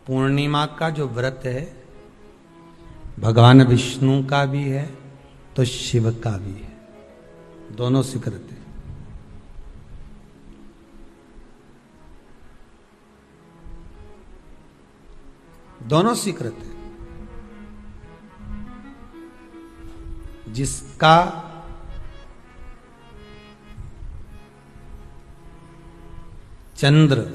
पूर्णिमा का जो व्रत है भगवान विष्णु का भी है तो शिव का भी है, दोनों स्वीकृत है। दोनों स्वीकृत है। जिसका चंद्र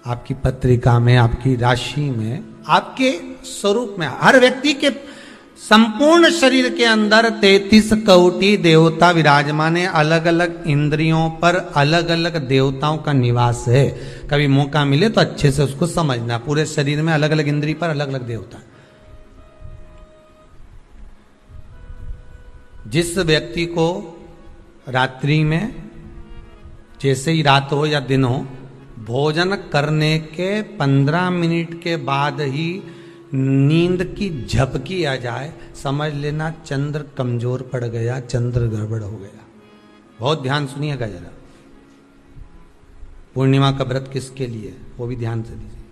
आपकी पत्रिका में, आपकी राशि में, आपके स्वरूप में, हर व्यक्ति के संपूर्ण शरीर के अंदर 33 कोटि देवता विराजमान है। अलग अलग इंद्रियों पर अलग अलग देवताओं का निवास है। कभी मौका मिले तो अच्छे से उसको समझना। पूरे शरीर में अलग अलग इंद्रिय पर अलग अलग देवता। जिस व्यक्ति को रात्रि में, जैसे ही रात हो या दिन हो, भोजन करने के 15 मिनट के बाद ही नींद की झपकी आ जाए, समझ लेना चंद्र कमजोर पड़ गया, चंद्र गड़बड़ हो गया। बहुत ध्यान सुनिएगा जरा। पूर्णिमा का व्रत किसके लिए, वो भी ध्यान से दीजिए।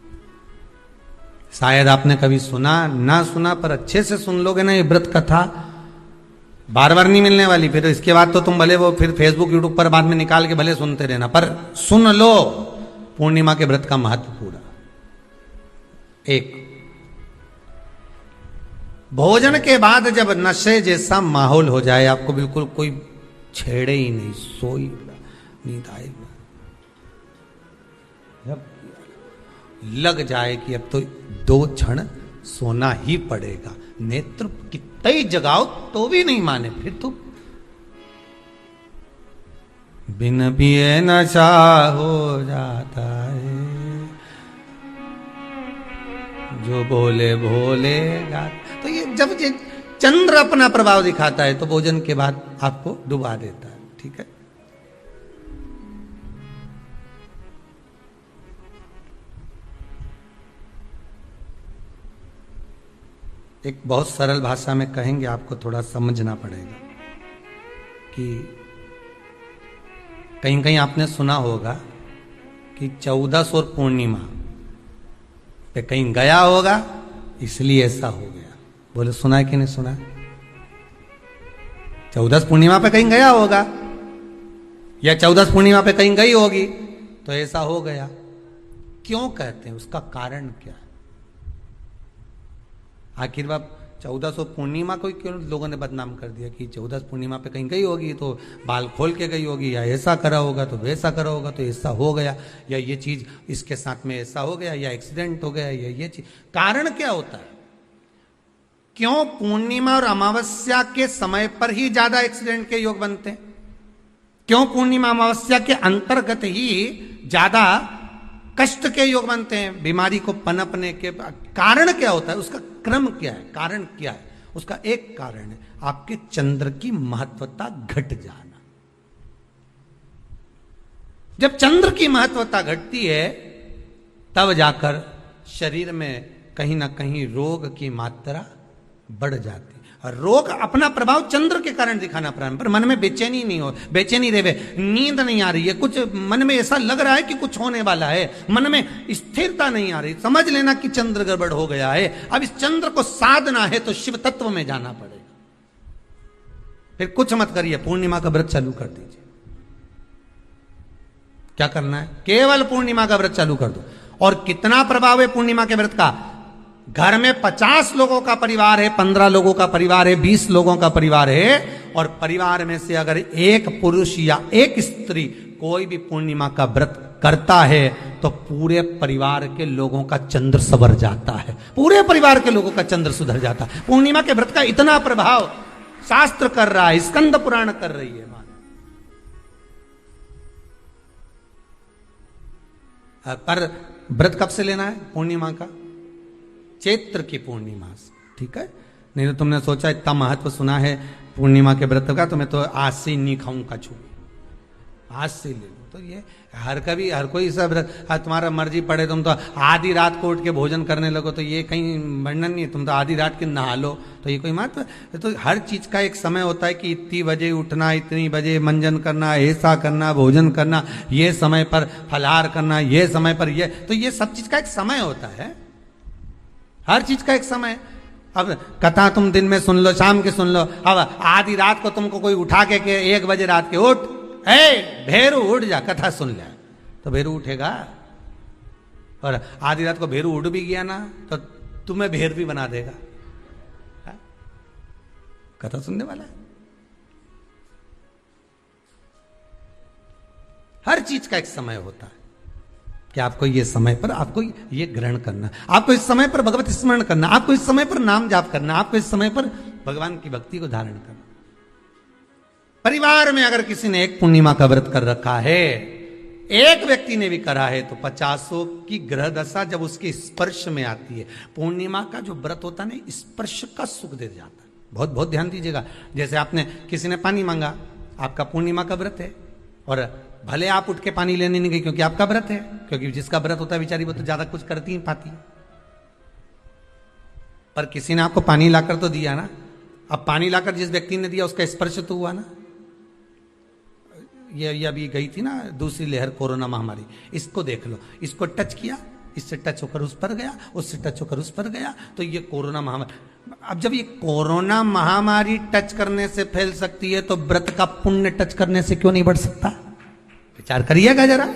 शायद आपने कभी सुना ना सुना, पर अच्छे से सुन लोगे ना ये व्रत कथा, बार बार नहीं मिलने वाली। फिर इसके बाद तो तुम भले वो फिर फेसबुक यूट्यूब पर बाद में निकाल के भले सुनते रहना, पर सुन लो पूर्णिमा के व्रत का महत्व पूरा। एक, भोजन के बाद जब नशे जैसा माहौल हो जाए, आपको बिल्कुल कोई छेड़े ही नहीं, सोई नींद आएगा, जब लग जाए कि अब तो 2 क्षण सोना ही पड़ेगा, नेत्र कितना ही जगाओ तो भी नहीं माने, फिर तो बिन पिए नशा हो जाता है, जो बोले भोले गाता। तो ये जब ये चंद्र अपना प्रभाव दिखाता है तो भोजन के बाद आपको डुबा देता है। ठीक है, एक बहुत सरल भाषा में कहेंगे, आपको थोड़ा समझना पड़ेगा कि कहीं कहीं आपने सुना होगा कि 14 और पूर्णिमा पे कहीं गया होगा इसलिए ऐसा हो गया। बोले सुना है कि नहीं सुना? 14 पूर्णिमा पे कहीं गया होगा या 14 पूर्णिमा पे कहीं गई होगी तो ऐसा हो गया। क्यों कहते हैं, उसका कारण क्या है? आखिर बात 14 पूर्णिमा को क्यों लोगों ने बदनाम कर दिया कि 14 पूर्णिमा पे कहीं गई होगी तो बाल खोल के गई होगी, या ऐसा करा होगा तो वैसा करा होगा तो ऐसा हो गया, या ये चीज इसके साथ में ऐसा हो गया, या एक्सीडेंट हो गया, या ये चीज। कारण क्या होता है? क्यों पूर्णिमा और अमावस्या के समय पर ही ज्यादा एक्सीडेंट के योग बनते हैं? क्यों पूर्णिमा अमावस्या के अंतर्गत ही ज्यादा कष्ट के योग बनते हैं, बीमारी को पनपने के? कारण क्या होता है? उसका क्रम क्या है? कारण क्या है? उसका एक कारण है आपके चंद्र की महत्वता घट जाना। जब चंद्र की महत्वता घटती है तब जाकर शरीर में कहीं ना कहीं रोग की मात्रा बढ़ जाती। रोग अपना प्रभाव चंद्र के कारण दिखाना प्रारंभ, पर मन में बेचैनी नहीं हो, बेचैनी रहे, नींद नहीं आ रही है, कुछ मन में ऐसा लग रहा है कि कुछ होने वाला है, मन में स्थिरता नहीं आ रही, समझ लेना कि चंद्र गड़बड़ हो गया है। अब इस चंद्र को साधना है तो शिव तत्व में जाना पड़ेगा। फिर कुछ मत करिए, पूर्णिमा का व्रत चालू कर दीजिए। क्या करना है? केवल पूर्णिमा का व्रत चालू कर दो। और कितना प्रभाव है पूर्णिमा के व्रत का? घर में 50 लोगों का परिवार है, 15 लोगों का परिवार है, 20 लोगों का परिवार है, और परिवार में से अगर एक पुरुष या एक स्त्री कोई भी पूर्णिमा का व्रत करता है तो पूरे परिवार के लोगों का चंद्र संवर जाता है, पूरे परिवार के लोगों का चंद्र सुधर जाता है। पूर्णिमा के व्रत का इतना प्रभाव शास्त्र कर रहा है, स्कंद पुराण कर रही है। पर व्रत कब से लेना है पूर्णिमा का? चैत्र की पूर्णिमा से। ठीक है, नहीं तो तुमने सोचा इतना महत्व सुना है पूर्णिमा के व्रत का तो मैं तो आज से नहीं खाऊंगा, छू आज से ले लो। तो ये हर कोई सब तुम्हारा मर्जी पड़े, तुम तो आधी रात को उठ के भोजन करने लगो, तो ये कहीं वर्णन नहीं है। तुम तो आधी रात के नहा लो, तो ये कोई महत्व? तो हर चीज का एक समय होता है कि इतनी बजे उठना, इतनी बजे मंजन करना, ऐसा करना, भोजन करना, ये समय पर फलाहार करना, ये समय पर ये, तो ये सब चीज का एक समय होता है, हर चीज का एक समय। अब कथा तुम दिन में सुन लो, शाम के सुन लो, अब आधी रात को तुमको कोई उठा के 1 बजे रात के उठ, भेरू उठ जा, कथा सुन ले, तो भेरू उठेगा? और आधी रात को भेरू उठ भी गया ना तो तुम्हें भेर भी बना देगा। हा? कथा सुनने वाला है। हर चीज का एक समय होता है कि आपको ये समय पर आपको ये ग्रहण करना, आपको इस समय पर भगवत स्मरण करना, आपको इस समय पर नाम जाप करना, आपको इस समय पर भगवान की भक्ति को धारण करना। परिवार में अगर किसी ने एक पूर्णिमा का व्रत कर रखा है, एक व्यक्ति ने भी करा है, तो 50 की ग्रह दशा जब उसके स्पर्श में आती है, पूर्णिमा का जो व्रत होता है ना, स्पर्श का सुख दे जाता है। बहुत बहुत ध्यान दीजिएगा। जैसे आपने किसी ने पानी मांगा, आपका पूर्णिमा का व्रत है, और भले आप उठ के पानी लेने नहीं गए क्योंकि आपका व्रत है, क्योंकि जिसका व्रत होता है बेचारी वो तो ज्यादा कुछ करती नहीं पाती, पर किसी ने आपको पानी लाकर तो दिया ना। अब पानी लाकर जिस व्यक्ति ने दिया उसका स्पर्श तो हुआ ना। ये अभी गई थी ना दूसरी लहर कोरोना महामारी, इसको देख लो, इसको टच किया, इससे टच होकर उस पर गया, उससे टच होकर उस पर गया, तो ये कोरोना महामारी। अब जब ये कोरोना महामारी टच करने से फैल सकती है, तो व्रत का पुण्य टच करने से क्यों नहीं बढ़ सकता? विचार करिएगा जरा,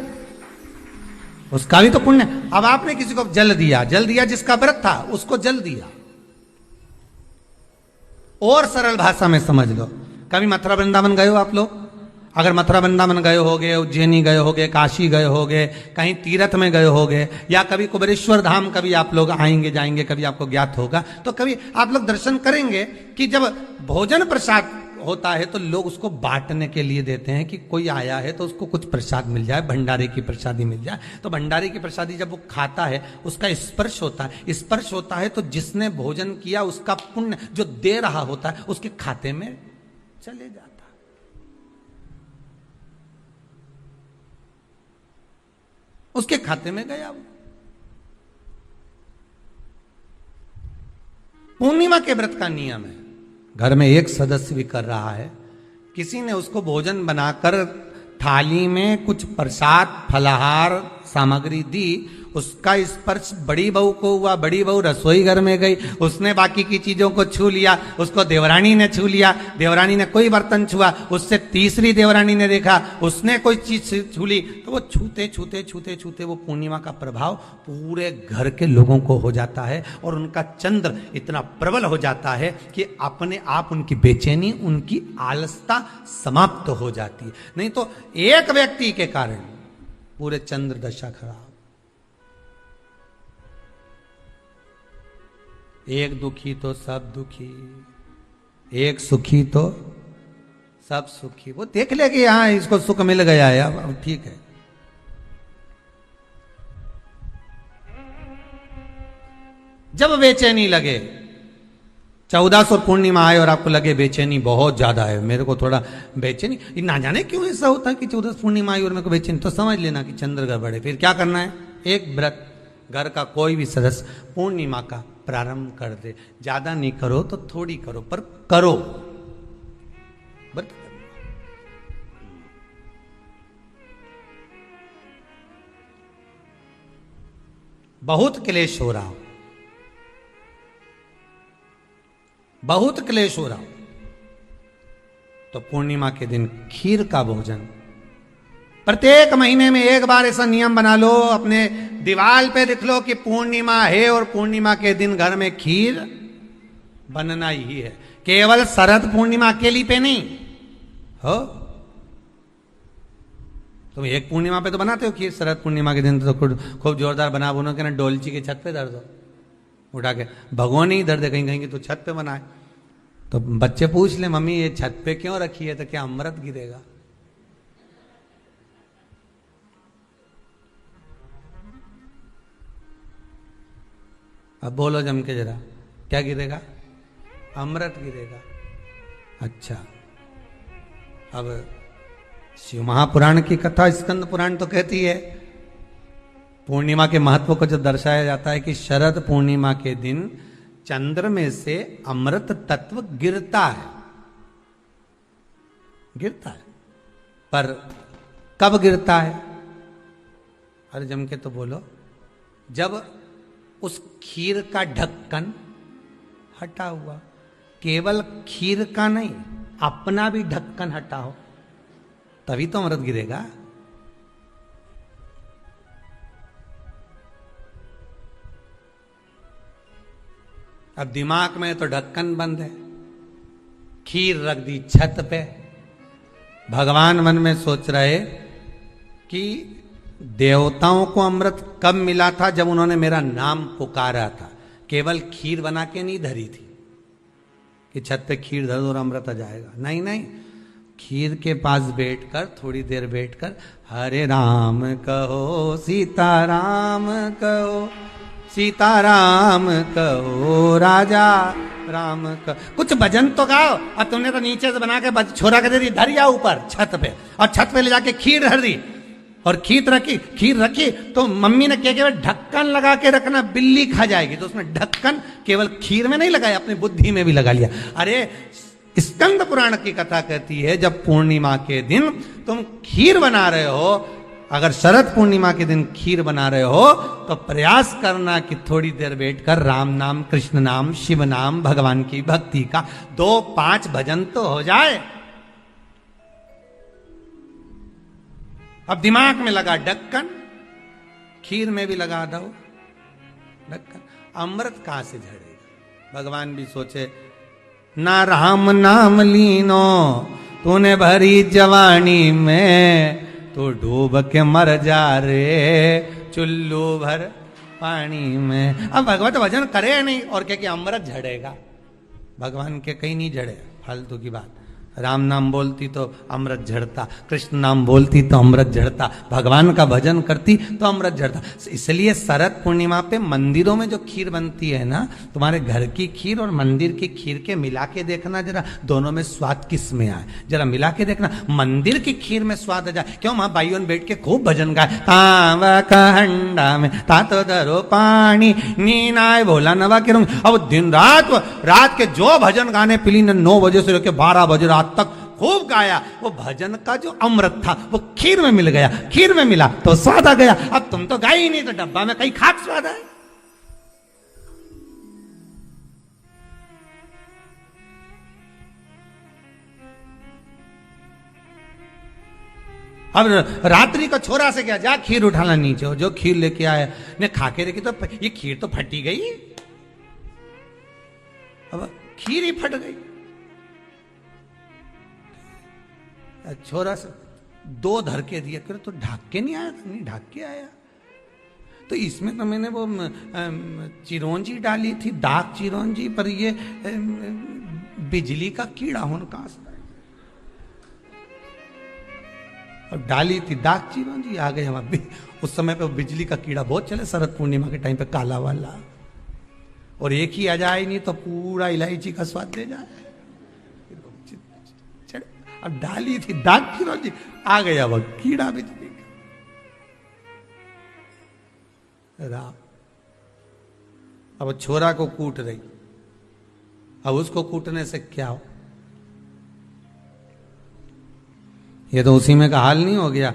उसका भी तो पुण्य। अब आपने किसी को जल दिया, जिसका व्रत था उसको जल दिया। और सरल भाषा में समझ लो, कभी मथुरा वृंदावन गए हो आप लोग? अगर मथुरा वृंदावन गए होगे, उज्जैनी गए होगे, काशी गए होगे, कहीं तीर्थ में गए होगे, या कभी कुबेरेश्वर धाम कभी आप लोग आएंगे जाएंगे, कभी आपको ज्ञात होगा, तो कभी आप लोग दर्शन करेंगे कि जब भोजन प्रसाद होता है तो लोग उसको बांटने के लिए देते हैं कि कोई आया है तो उसको कुछ प्रसाद मिल जाए, भंडारे की प्रसादी मिल जाए। तो भंडारे की प्रसादी जब वो खाता है, उसका स्पर्श होता है, स्पर्श होता है तो जिसने भोजन किया उसका पुण्य जो दे रहा होता है उसके खाते में चले जाता है। उसके खाते में गया वो। पूर्णिमा के व्रत का नियम है, घर में एक सदस्य भी कर रहा है, किसी ने उसको भोजन बनाकर थाली में कुछ प्रसाद फलाहार सामग्री दी, उसका स्पर्श बड़ी बहू को हुआ, बड़ी बहू रसोई घर में गई, उसने बाकी की चीजों को छू लिया, उसको देवरानी ने छू लिया, देवरानी ने कोई बर्तन छुआ, उससे तीसरी देवरानी ने देखा, उसने कोई चीज छू ली, तो वो छूते छूते छूते छूते वो पूर्णिमा का प्रभाव पूरे घर के लोगों को हो जाता है, और उनका चंद्र इतना प्रबल हो जाता है कि अपने आप उनकी बेचैनी, उनकी आलसता समाप्त हो जाती है। नहीं तो एक व्यक्ति के कारण पूरे चंद्र दशा खराब। एक दुखी तो सब दुखी, एक सुखी तो सब सुखी। वो देख ले कि हाँ इसको सुख मिल गया है, अब ठीक है। जब बेचैनी लगे, 1400 पूर्णिमा आए और आपको लगे बेचैनी बहुत ज्यादा है, मेरे को थोड़ा बेचैनी, ना जाने क्यों ऐसा होता है कि 1400 पूर्णिमा आई और मेरे को बेचैनी, तो समझ लेना कि चंद्र गड़बड़ है। फिर क्या करना है? एक व्रत घर का कोई भी सदस्य पूर्णिमा का प्रारंभ कर दे। ज्यादा नहीं करो तो थोड़ी करो, पर करो। बहुत क्लेश हो रहा हो, बहुत क्लेश हो रहा हो, तो पूर्णिमा के दिन खीर का भोजन प्रत्येक महीने में एक बार ऐसा नियम बना लो, अपने दीवार पे लिख लो कि पूर्णिमा है और पूर्णिमा के दिन घर में खीर बनना ही है। केवल शरद पूर्णिमा अकेली पे नहीं हो, तुम एक पूर्णिमा पे तो बनाते हो खीर, शरद पूर्णिमा के दिन तो खूब जोरदार बना बोनो के ना डोलची के छत पे धर दो, उठा के भगवान ही धर दे, कहीं कहीं तो छत पे बनाए। तो बच्चे पूछ ले मम्मी ये छत पे क्यों रखी है, तो क्या अमृत गिरेगा? अब बोलो जम के जरा, क्या गिरेगा? अमृत गिरेगा। अच्छा, अब शिव महापुराण की कथा स्कंद पुराण तो कहती है, पूर्णिमा के महत्व को जो दर्शाया जाता है कि शरद पूर्णिमा के दिन चंद्र में से अमृत तत्व गिरता है, गिरता है। पर कब गिरता है? अरे जम के तो बोलो, जब उस खीर का ढक्कन हटा हुआ, केवल खीर का नहीं अपना भी ढक्कन हटा हो, तभी तो अमृत गिरेगा। अब दिमाग में तो ढक्कन बंद है, खीर रख दी छत पे। भगवान मन में सोच रहे कि देवताओं को अमृत कब मिला था? जब उन्होंने मेरा नाम पुकारा था। केवल खीर बना के नहीं धरी थी कि छत पे खीर धर दो और अमृत आ जाएगा। नहीं नहीं, खीर के पास बैठकर थोड़ी देर बैठकर हरे राम कहो सीताराम कहो, सीताराम कहो राजा राम कहो, कुछ भजन तो गाओ। और तुमने तो नीचे से बना के छोरा के दे दी, धर या ऊपर छत पे, और छत पे ले जाके खीर धर दी और खीर रखी तो मम्मी ने क्या केवल ढक्कन लगा के रखना, बिल्ली खा जाएगी। तो उसमें ढक्कन केवल खीर में नहीं लगाया, अपनी बुद्धि में भी लगा लिया। अरे स्कंद पुराण की कथा कहती है, जब पूर्णिमा के दिन तुम खीर बना रहे हो, अगर शरद पूर्णिमा के दिन खीर बना रहे हो तो प्रयास करना कि थोड़ी देर बैठकर राम नाम, कृष्ण नाम, शिव नाम, भगवान की भक्ति का 2-5 भजन तो हो जाए। अब दिमाग में लगा ढक्कन, खीर में भी लगा दो ढक्कन, अमृत कहां से झड़ेगा? भगवान भी सोचे, ना राम नाम लीनो तूने भरी जवानी में, तो डूब के मर जा रे चुल्लू भर पानी में। अब भगवत भजन करे नहीं और क्या कि अमृत झड़ेगा? भगवान के कहीं नहीं झड़े, फालतू की बात। राम नाम बोलती तो अमृत झड़ता, कृष्ण नाम बोलती तो अमृत झड़ता, भगवान का भजन करती तो अमृत झड़ता। इसलिए शरद पूर्णिमा पे मंदिरों में जो खीर बनती है ना, तुम्हारे घर की खीर और मंदिर की खीर के मिला के देखना जरा, दोनों में स्वाद किस में आए, जरा मिला के देखना। मंदिर की खीर में स्वाद आ जाए, क्यों? वहां भाइयों ने बैठ के खूब भजन गाए, तांबा का हंडा में तातो धरो पानी, नीनाय भोला नवा के रंग। अब दिन रात के जो भजन गाने पिली ने 9 बजे से लेकर 12 बजे रात तक खूब गाया, वो भजन का जो अमृत था वो खीर में मिल गया, खीर में मिला तो स्वाद आ गया। अब तुम तो गाई ही नहीं, तो डब्बा में कहीं खाक स्वाद है। अब रात्रि को छोरा से क्या, जा खीर उठाना नीचे, जो खीर लेके आया ने खा के देखी तो ये खीर तो फटी गई। अब खीर ही फट गई। छोरा से 2 धर के दिया, कर तो ढाक के नहीं आया था? नहीं ढाक के आया। तो इसमें तो मैंने वो चिरौंजी डाली थी, दाग चिरौंजी, पर ये बिजली का कीड़ा होने कहां से? और डाली थी दाग चिरौंजी, आ गए हम। उस समय पे बिजली का कीड़ा बहुत चले, शरद पूर्णिमा के टाइम पे काला वाला, और एक ही आ जाए नहीं तो पूरा इलायची का स्वाद दे जाए। अब डाली थी दाग चिरौंजी, आ गया वह कीड़ा बिजली का। अब छोरा को कूट रही, अब उसको कूटने से क्या हो? ये तो उसी में का हाल नहीं हो गया।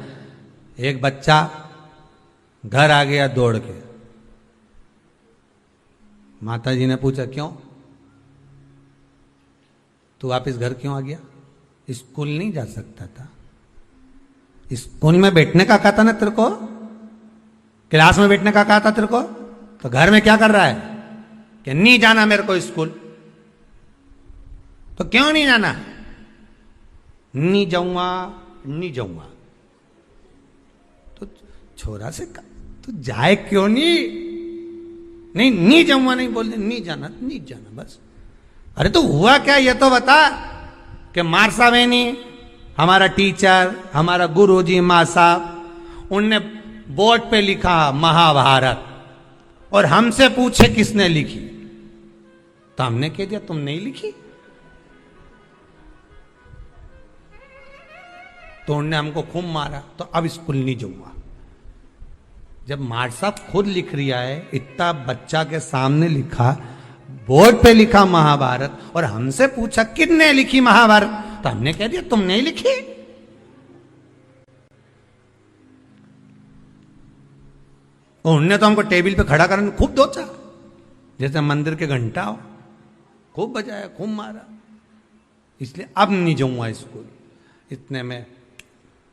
एक बच्चा घर आ गया दौड़ के, माता जी ने पूछा क्यों तू वापिस घर क्यों आ गया? स्कूल नहीं जा सकता था? स्कूल में बैठने का कहा था ना तेरे को, क्लास में बैठने का कहा था तेरे को, तो घर में क्या कर रहा है कि नहीं जाना मेरे को स्कूल? तो क्यों नहीं जाना? नहीं जाऊंगा, नहीं जाऊंगा। तो छोरा से तू जाए क्यों नहीं? नहीं जाऊंगा, नहीं बोल, नहीं जाना, नहीं जाना बस। अरे तो हुआ क्या ये तो बता। कि मारसा बेनी हमारा टीचर, हमारा गुरुजी, माँ साहब, उनने बोर्ड पे लिखा महाभारत, और हमसे पूछे किसने लिखी, तो हमने कह दिया तुम नहीं लिखी। तो उनने हमको खूब मारा, तो अब स्कूल नहीं जाऊंगा। जब मार साहब खुद लिख रिया है, इतना बच्चा के सामने लिखा, बोर्ड पे लिखा महाभारत, और हमसे पूछा किसने लिखी महाभारत, तो हमने कह दिया तुमने ही लिखी। और उनने तो हमको टेबल पे खड़ा करने खूब दोचा, जैसे मंदिर के घंटा हो, खूब बजाया, खूब मारा। इसलिए अब नहीं जाऊंगा स्कूल। इतने में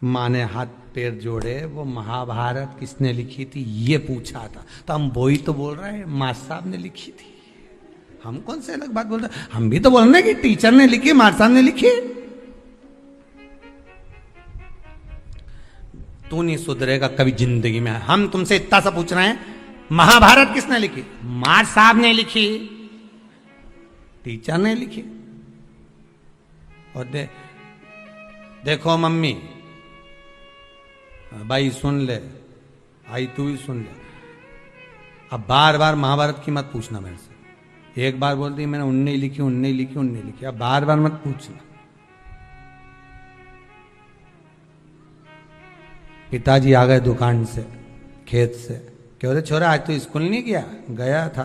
माँ ने हाथ पैर जोड़े, वो महाभारत किसने लिखी थी ये पूछा था, तो हम वही तो बोल रहे हैं माँ साहब ने लिखी थी। हम कौन से अलग बात बोल रहे हैं, हम भी तो बोल रहे हैं कि टीचर ने लिखी, माँ साहब ने लिखी। तू नहीं सुधरेगा कभी जिंदगी में। हम तुमसे इतना सा पूछ रहे हैं, महाभारत किसने लिखी? माँ साहब ने लिखी, टीचर ने लिखी। और देखो मम्मी, भाई सुन ले, आई तू भी सुन ले, अब बार बार महाभारत की मत पूछना मेरे से। एक बार बोलती मैंने उनने लिखी, उनने लिखी, उनने लिखी, अब बार बार मत पूछना। पिताजी आ गए दुकान से, खेत से, कह रहे छोरा आज तो स्कूल नहीं गया? गया था।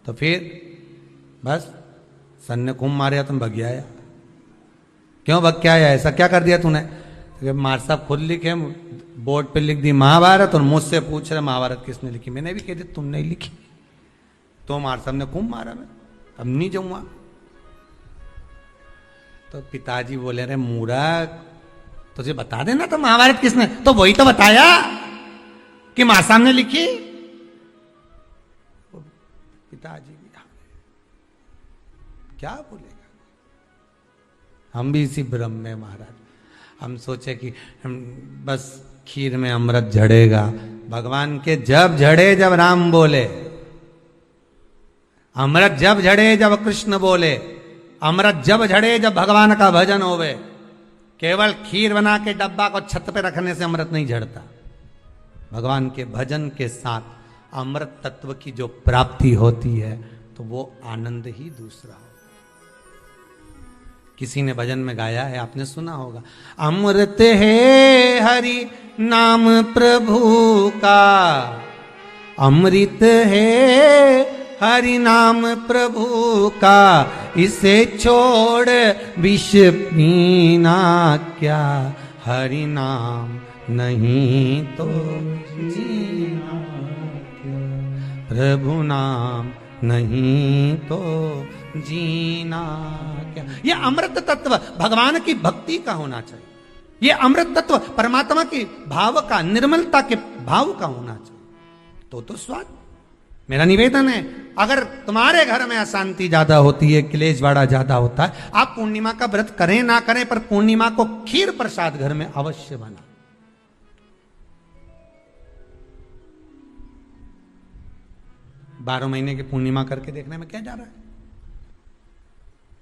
तो फिर बस सन ने खूब मारे, तुम भग आया। क्यों भग के आया? ऐसा क्या कर दिया तूने? तो मार साहब खुद लिखे, बोर्ड पे लिख दी महाभारत, और मुझसे पूछ रहे महाभारत किसने लिखी। मैंने भी कह दी तुमने ही लिखी। तो मार साहब ने खूब मारा, मैं अब नहीं जाऊंगा। तो पिताजी बोले रे मूर्ख, तुझे बता देना तो महाभारत किसने, तो वही तो बताया कि मां साहब ने लिखी। पिताजी भी क्या बोलेगा। हम भी इसी भ्रम में महाराज, हम सोचे कि हम बस खीर में अमृत झड़ेगा। भगवान के जब झड़े जब राम बोले, अमृत जब झड़े जब कृष्ण बोले, अमृत जब झड़े जब भगवान का भजन होवे। केवल खीर बना के डब्बा को छत पे रखने से अमृत नहीं झड़ता। भगवान के भजन के साथ अमृत तत्व की जो प्राप्ति होती है, तो वो आनंद ही दूसरा हो। किसी ने भजन में गाया है, आपने सुना होगा, अमृत है हरि नाम प्रभु का, अमृत है हरि नाम प्रभु का, इसे छोड़ विष पीना क्या, हरि नाम नहीं तो जीना क्या, प्रभु नाम नहीं तो जीना क्या। ये अमृत तत्व भगवान की भक्ति का होना चाहिए। ये अमृत तत्व परमात्मा की भाव का, निर्मलता के भाव का होना चाहिए। तो स्वाद। मेरा निवेदन है, अगर तुम्हारे घर में अशांति ज्यादा होती है, क्लेश बड़ा ज्यादा होता है, आप पूर्णिमा का व्रत करें ना करें, पर पूर्णिमा को खीर प्रसाद घर में अवश्य बना। 12 महीने की पूर्णिमा करके देखने में क्या जा रहा है?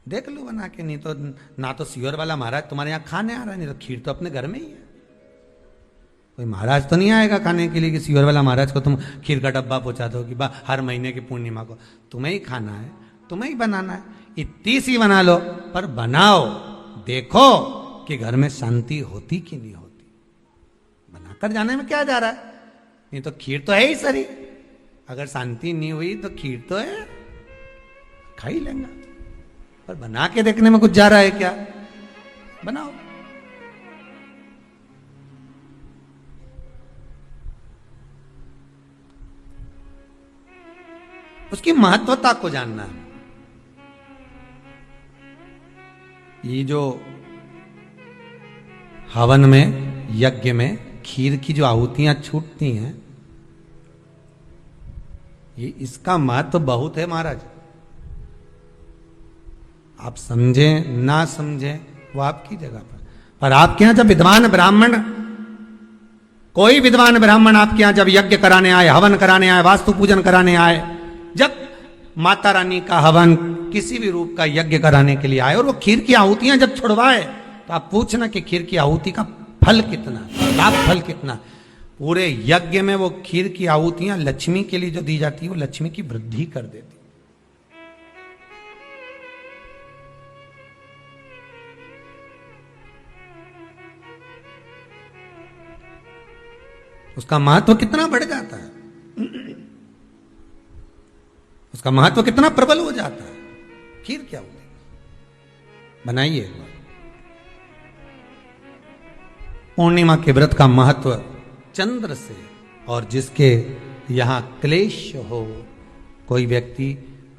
देख लो बना के। नहीं तो ना तो सियोर वाला महाराज तुम्हारे यहां खाने आ रहा है, नहीं तो खीर तो अपने घर में ही है। कोई महाराज तो नहीं आएगा खाने के लिए कि सियोर वाला महाराज को तुम खीर का डब्बा पहुंचा दो कि हर महीने की पूर्णिमा को तुम्हें ही खाना है, तुम्हें ही बनाना है। इतनी सी बना लो, पर बनाओ, देखो कि घर में शांति होती कि नहीं होती। बनाकर जाने में क्या जा रहा है? नहीं तो खीर तो है ही सरी। अगर शांति नहीं हुई तो खीर तो है, खा ही लेंगे। पर बना के देखने में कुछ जा रहा है क्या? बनाओ। उसकी महत्वता को जानना है। ये जो हवन में, यज्ञ में खीर की जो आहुतियां छूटती हैं, ये इसका महत्व बहुत है महाराज। आप समझें ना समझें वो आपकी जगह पर आपके यहां जब विद्वान ब्राह्मण, कोई विद्वान ब्राह्मण आपके यहां जब यज्ञ कराने आए, हवन कराने आए, वास्तु पूजन कराने आए, जब माता रानी का हवन, किसी भी रूप का यज्ञ कराने के लिए आए और वो खीर की आहुतियां जब छुड़वाए, तो आप पूछना कि खीर की आहुति का फल कितना, लाभ फल कितना। पूरे यज्ञ में वो खीर की आहुतियां लक्ष्मी के लिए जो दी जाती है, वो लक्ष्मी की वृद्धि कर देती। उसका महत्व कितना बढ़ जाता है, उसका महत्व कितना प्रबल हो जाता है। फिर क्या होगा, बनाइए एक बार। पूर्णिमा के व्रत का महत्व चंद्र से, और जिसके यहां क्लेश हो, कोई व्यक्ति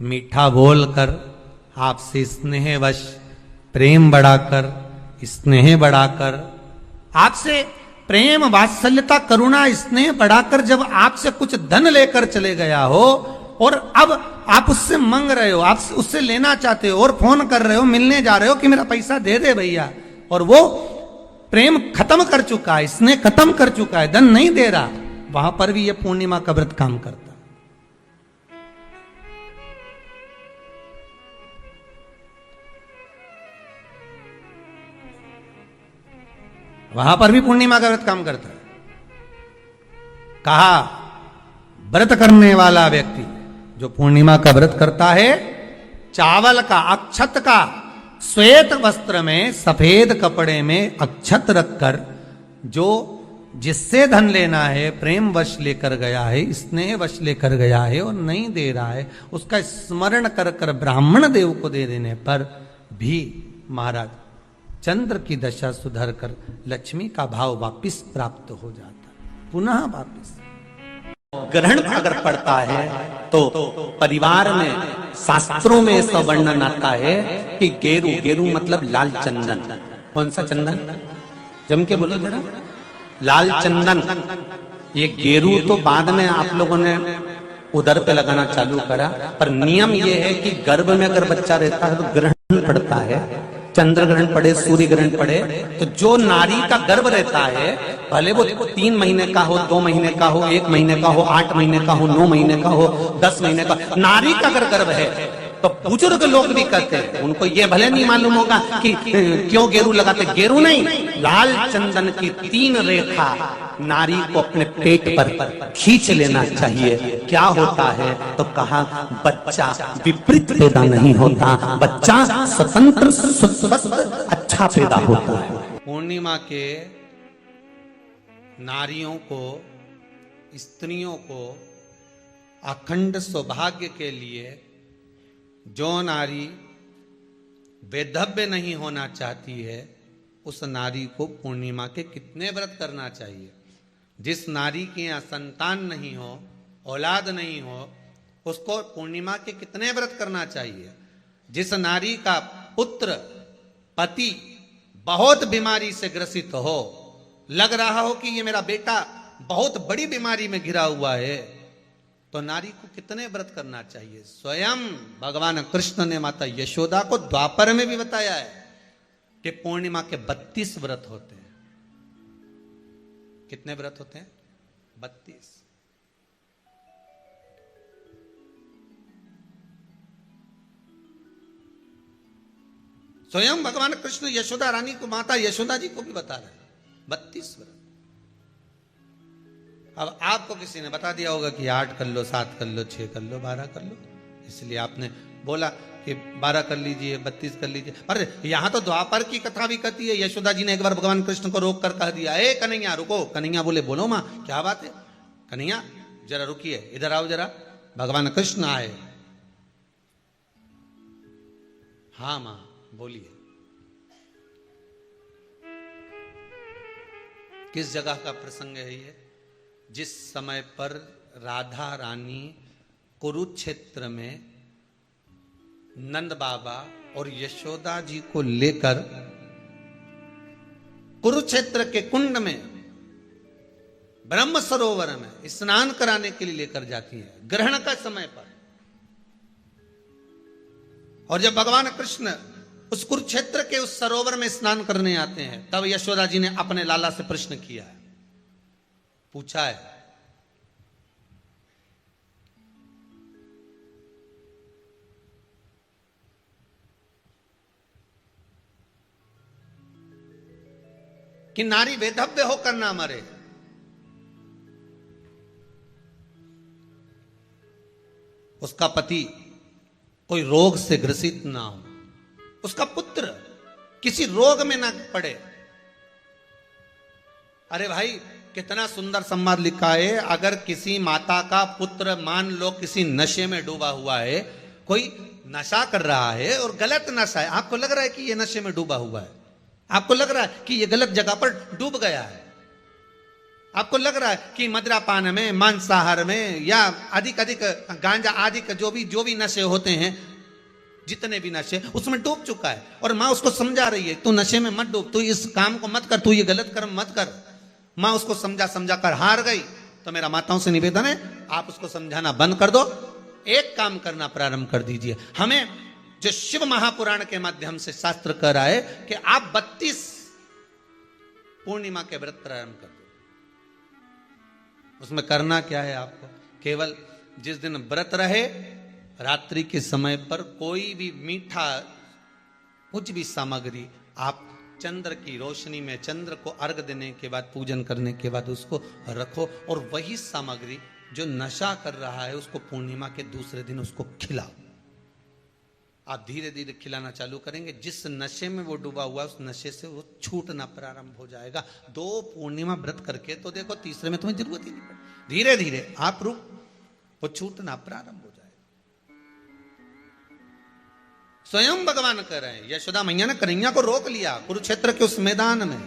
मीठा बोलकर आपसे स्नेहवश प्रेम बढ़ाकर, स्नेह बढ़ाकर, आपसे प्रेम वात्सल्यता करुणा स्नेह बढ़ाकर जब आपसे कुछ धन लेकर चले गया हो, और अब आप उससे मांग रहे हो, आप उससे लेना चाहते हो, और फोन कर रहे हो, मिलने जा रहे हो कि मेरा पैसा दे दे भैया, और वो प्रेम खत्म कर चुका है, स्नेह खत्म कर चुका है, धन नहीं दे रहा, वहां पर भी ये पूर्णिमा का व्रत काम करता। वहां पर भी पूर्णिमा का व्रत काम करता है। कहा व्रत करने वाला व्यक्ति जो पूर्णिमा का व्रत करता है, चावल का, अक्षत का, श्वेत वस्त्र में, सफेद कपड़े में अक्षत रखकर, जो जिससे धन लेना है प्रेम वश लेकर गया है, स्नेह वश लेकर गया है और नहीं दे रहा है, उसका स्मरण कर कर ब्राह्मण देव को दे देने पर भी महाराज चंद्र की दशा सुधर कर लक्ष्मी का भाव वापिस प्राप्त हो जाता, पुनः वापिस। ग्रहण अगर पड़ता है तो परिवार में, शास्त्रों में ऐसा वर्णन आता है कि गेरू, गेरू मतलब लाल चंदन। कौन सा चंदन, जम के बोलो जरा, लाल चंदन। ये गेरू तो बाद में आप लोगों ने उधर पे लगाना चालू करा, पर नियम ये है कि गर्भ में अगर बच्चा रहता है तो ग्रहण पड़ता है, चंद्र ग्रहण पड़े, सूर्य ग्रहण पड़े, तो जो नारी का गर्भ रहता है, भले वो 3 महीने का हो, 2 महीने का हो, 1 महीने का हो, 8 महीने का हो, 9 महीने का हो, 10 महीने का, नारी का अगर गर्भ है तो बुजुर्ग लोग भी कहते हैं, उनको ये भले नहीं मालूम होगा कि क्यों गेरू लगाते, गेरू नहीं, लाल चंदन की 3 रेखा नारी को अपने पेट पर खींच लेना चाहिए। क्या होता है तो कहा बच्चा विपरीत पैदा नहीं होता, बच्चा स्वतंत्र स्वस्थ अच्छा पैदा होता है। पूर्णिमा के नारियों को, स्त्रियों को अखंड सौभाग्य के लिए, जो नारी वैधव्य नहीं होना चाहती है, उस नारी को पूर्णिमा के कितने व्रत करना चाहिए। जिस नारी के यहाँ संतान नहीं हो, औलाद नहीं हो, उसको पूर्णिमा के कितने व्रत करना चाहिए। जिस नारी का पुत्र, पति बहुत बीमारी से ग्रसित हो, लग रहा हो कि ये मेरा बेटा बहुत बड़ी बीमारी में घिरा हुआ है, तो नारी को कितने व्रत करना चाहिए। स्वयं भगवान कृष्ण ने माता यशोदा को द्वापर में भी बताया है कि पूर्णिमा के 32 व्रत होते हैं। कितने व्रत होते हैं? 32। स्वयं भगवान कृष्ण यशोदा रानी को, माता यशोदा जी को भी बता रहे हैं 32 व्रत। अब आपको किसी ने बता दिया होगा कि 8 कर लो, 7 कर लो, 6 कर लो, 12 कर लो, इसलिए आपने बोला कि 12 कर लीजिए, 32 कर लीजिए। अरे यहां तो द्वापर की कथा भी कहती है। यशोदा जी ने एक बार भगवान कृष्ण को रोक कर कह दिया, ए कन्हैया रुको। कन्हैया बोले, बोलो मां क्या बात है। कन्हैया जरा रुकिए, इधर आओ जरा। भगवान कृष्ण आए। हाँ मां बोलिए। किस जगह का प्रसंग है ये? जिस समय पर राधा रानी कुरुक्षेत्र में नंद बाबा और यशोदा जी को लेकर कुरुक्षेत्र के कुंड में, ब्रह्म सरोवर में स्नान कराने के लिए लेकर जाती है, ग्रहण का समय पर। और जब भगवान कृष्ण उस कुरुक्षेत्र के उस सरोवर में स्नान करने आते हैं, तब यशोदा जी ने अपने लाला से प्रश्न किया है, पूछा है कि नारी वेधव्य होकर ना मरे। उसका पति कोई रोग से ग्रसित ना हो, उसका पुत्र किसी रोग में ना पड़े। अरे भाई कितना सुंदर संवाद लिखा है। अगर किसी माता का पुत्र मान लो किसी नशे में डूबा हुआ है, कोई नशा कर रहा है और गलत नशा है, आपको लग रहा है कि ये नशे में डूबा हुआ है, आपको लग रहा है कि ये गलत जगह पर डूब गया है, आपको लग रहा है कि मदिरापान में, मांसाहार में या अधिक गांजा आदि का जो भी नशे होते हैं, जितने भी नशे, उसमें डूब चुका है। और माँ उसको समझा रही है, तू नशे में मत डूब, तू इस काम को मत कर, तू ये गलत कर्म मत कर। माँ उसको समझा कर हार गई। तो मेरा माताओं से निवेदन है, आप उसको समझाना बंद कर दो, एक काम करना प्रारंभ कर दीजिए। हमें जो शिव महापुराण के माध्यम से शास्त्र कह रहा है कि आप 32 पूर्णिमा के व्रत प्रारंभ कर दो। उसमें करना क्या है आपको? केवल जिस दिन व्रत रहे, रात्रि के समय पर कोई भी मीठा, कुछ भी सामग्री आप चंद्र की रोशनी में, चंद्र को अर्घ देने के बाद, पूजन करने के बाद उसको रखो, और वही सामग्री जो नशा कर रहा है उसको पूर्णिमा के दूसरे दिन उसको खिलाओ। आप धीरे धीरे खिलाना चालू करेंगे, जिस नशे में वो डूबा हुआ उस नशे से वो छूटना प्रारंभ हो जाएगा। 2 पूर्णिमा व्रत करके तो देखो, तीसरे में तुम्हें जरूरत ही नहीं पड़ेगी। धीरे धीरे आप वो छूटना प्रारंभ हो जाएगा। स्वयं भगवान कह रहे हैं, यशोदा मैया ने कन्हैया को रोक लिया कुरुक्षेत्र के उस मैदान में,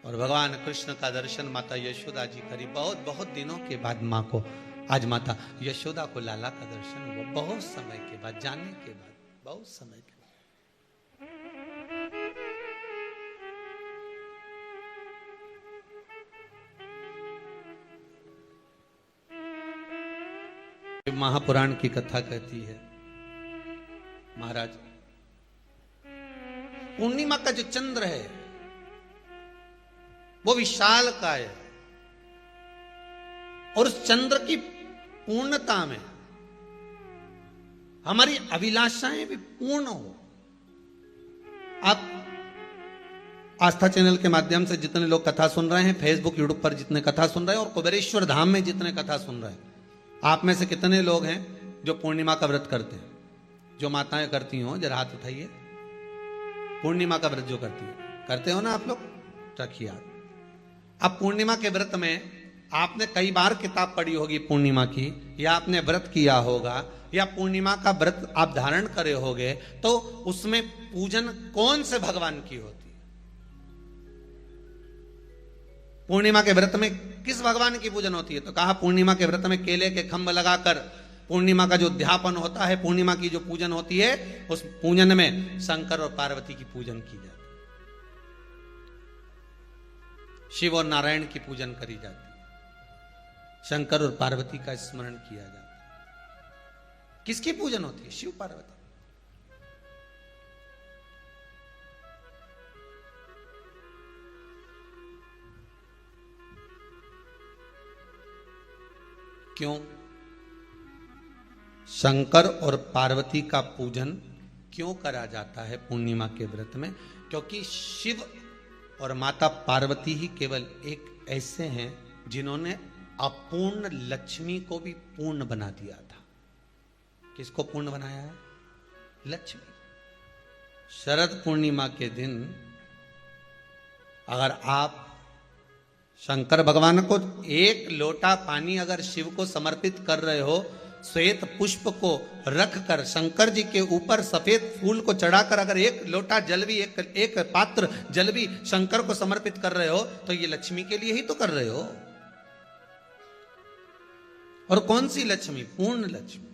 और भगवान कृष्ण का दर्शन माता यशोदा जी करी। बहुत दिनों के बाद माँ को, आज माता यशोदा को लाला का दर्शन हुआ, बहुत समय के बाद, जानने के बाद, बहुत समय के बाद। महापुराण की कथा कहती है, महाराज पूर्णिमा का जो चंद्र है वो विशाल का है, और उस चंद्र की पूर्णता में हमारी अभिलाषाएं भी पूर्ण हो। आप आस्था चैनल के माध्यम से जितने लोग कथा सुन रहे हैं, फेसबुक यूट्यूब पर जितने कथा सुन रहे हैं, और कुबेरेश्वर धाम में जितने कथा सुन रहे हैं, आप में से कितने लोग हैं जो पूर्णिमा का व्रत करते हैं? जो माताएं करती हो जरा हाथ उठाइए। पूर्णिमा का व्रत जो करते हो ना आप लोग, रखिए हाथ। अब पूर्णिमा के व्रत में आपने कई बार किताब पढ़ी होगी पूर्णिमा की, या आपने व्रत किया होगा, या पूर्णिमा का व्रत आप धारण करे होगे, तो उसमें पूजन कौन से भगवान की होती है? पूर्णिमा के व्रत में किस भगवान की पूजन होती है? तो कहा पूर्णिमा के व्रत में केले के खंभ लगाकर पूर्णिमा का जो अध्यापन होता है, पूर्णिमा की जो पूजन होती है, उस पूजन में शंकर और पार्वती की पूजन की जाती है, शिव और नारायण की पूजन करी जाती है, शंकर और पार्वती का स्मरण किया जाता है। किसकी पूजन होती है? शिव पार्वती। क्यों शंकर और पार्वती का पूजन क्यों करा जाता है पूर्णिमा के व्रत में? क्योंकि शिव और माता पार्वती ही केवल एक ऐसे हैं जिन्होंने अपूर्ण लक्ष्मी को भी पूर्ण बना दिया था। किसको पूर्ण बनाया है? लक्ष्मी। शरद पूर्णिमा के दिन अगर आप शंकर भगवान को एक लोटा पानी अगर शिव को समर्पित कर रहे हो, श्वेत पुष्प को रखकर शंकर जी के ऊपर सफेद फूल को चढ़ाकर अगर एक लोटा जल भी, एक पात्र जल भी शंकर को समर्पित कर रहे हो, तो ये लक्ष्मी के लिए ही तो कर रहे हो। और कौन सी लक्ष्मी? पूर्ण लक्ष्मी।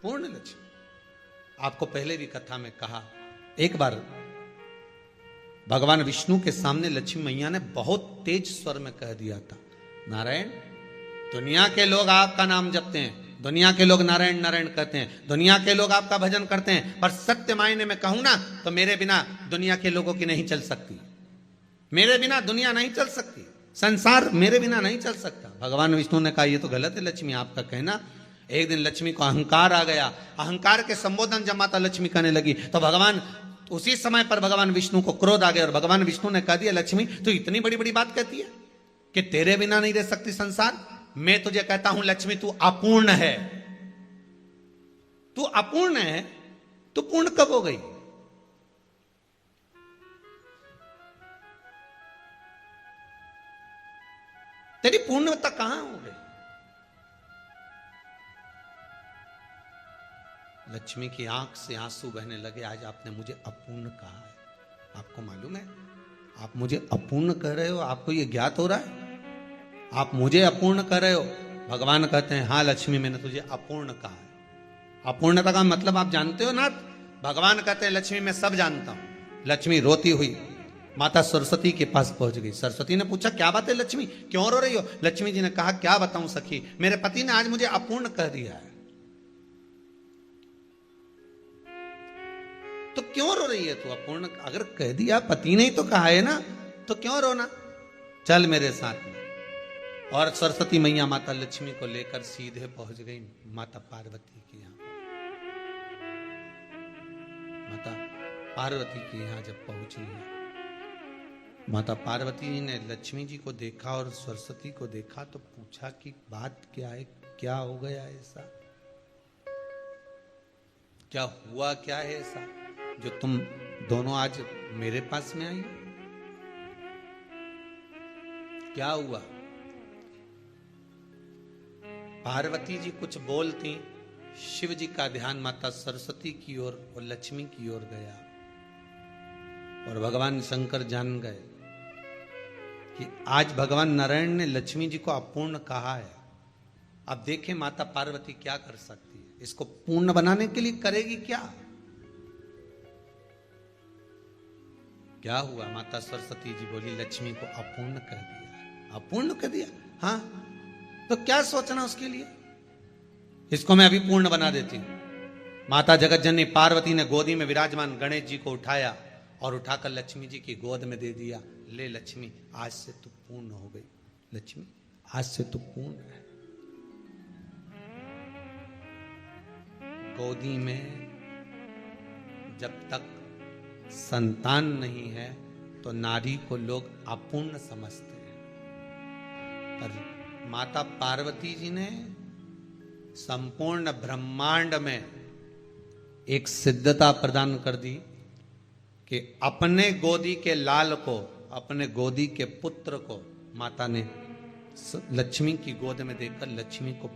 पूर्ण लक्ष्मी। आपको पहले भी कथा में कहा, एक बार भगवान विष्णु के सामने लक्ष्मी मैया ने बहुत तेज स्वर में कह दिया था, नारायण, दुनिया के लोग आपका नाम जपते हैं, दुनिया के लोग नारायण नारायण कहते हैं, दुनिया के लोग आपका भजन करते हैं, पर सत्य मायने में कहूं ना तो मेरे बिना दुनिया के लोगों की नहीं चल सकती, मेरे बिना दुनिया नहीं चल सकती, संसार मेरे बिना नहीं चल सकता। भगवान विष्णु ने कहा, ये तो गलत है लक्ष्मी आपका कहना। एक दिन लक्ष्मी को अहंकार आ गया, अहंकार के संबोधन जब माता लक्ष्मी करने लगी तो भगवान, उसी समय पर भगवान विष्णु को क्रोध आ गया, और भगवान विष्णु ने कह दिया, लक्ष्मी तू इतनी बड़ी बड़ी बात कहती है कि तेरे बिना नहीं रह सकती संसार। मैं तुझे कहता हूं लक्ष्मी, तू अपूर्ण है, तू अपूर्ण है, तू पूर्ण कब हो गई? तेरी पूर्णता कहां हो गई? लक्ष्मी की आंख से आंसू बहने लगे। आज आपने मुझे अपूर्ण कहा है। आपको मालूम है आप मुझे अपूर्ण कह रहे हो? आपको ये ज्ञात हो रहा है आप मुझे अपूर्ण कह रहे हो? भगवान कहते हैं हाँ लक्ष्मी मैंने तुझे अपूर्ण कहा है। अपूर्णता का मतलब आप जानते हो नाथ? भगवान कहते हैं लक्ष्मी मैं सब जानता हूं। लक्ष्मी रोती हुई माता सरस्वती के पास पहुंच गई। सरस्वती ने पूछा क्या बात है लक्ष्मी, क्यों रो रही हो? लक्ष्मी जी ने कहा क्या बताऊं सखी, मेरे पति ने आज मुझे अपूर्ण कह दिया है। तो क्यों रो रही है तू? अपूर्ण अगर कह दिया, पति ने ही तो कहा है ना, तो क्यों रोना? चल मेरे साथ में। और सरस्वती मैया माता लक्ष्मी को लेकर सीधे पहुंच गई माता पार्वती के यहां। माता पार्वती के यहां जब पहुंची है, माता पार्वती जी ने लक्ष्मी जी को देखा और सरस्वती को देखा तो पूछा कि बात क्या है, क्या हो गया ऐसा, क्या हुआ, क्या है ऐसा जो तुम दोनों आज मेरे पास में आई? क्या हुआ? पार्वती जी कुछ बोलती, शिव जी का ध्यान माता सरस्वती की ओर और लक्ष्मी की ओर गया और भगवान शंकर जान गए कि आज भगवान नारायण ने लक्ष्मी जी को अपूर्ण कहा है। अब देखें माता पार्वती क्या कर सकती है, इसको पूर्ण बनाने के लिए करेगी क्या? क्या हुआ? माता सरस्वती जी बोली लक्ष्मी को अपूर्ण कर दिया। अपूर्ण कर दिया? हाँ, तो क्या सोचना उसके लिए, इसको मैं अभी पूर्ण बना देती हूं। माता जगत जननी पार्वती ने गोदी में विराजमान गणेश जी को उठाया और उठाकर लक्ष्मी जी की गोद में दे दिया। ले लक्ष्मी, आज से तू पूर्ण हो गई। लक्ष्मी आज से तू पूर्ण है। गोदी में जब तक संतान नहीं है तो नारी को लोग अपूर्ण समझते हैं, पर माता पार्वती जी ने संपूर्ण ब्रह्मांड में एक सिद्धता प्रदान कर दी कि अपने गोदी के लाल को, अपने गोदी के पुत्र को माता ने लक्ष्मी की गोद में देकर लक्ष्मी को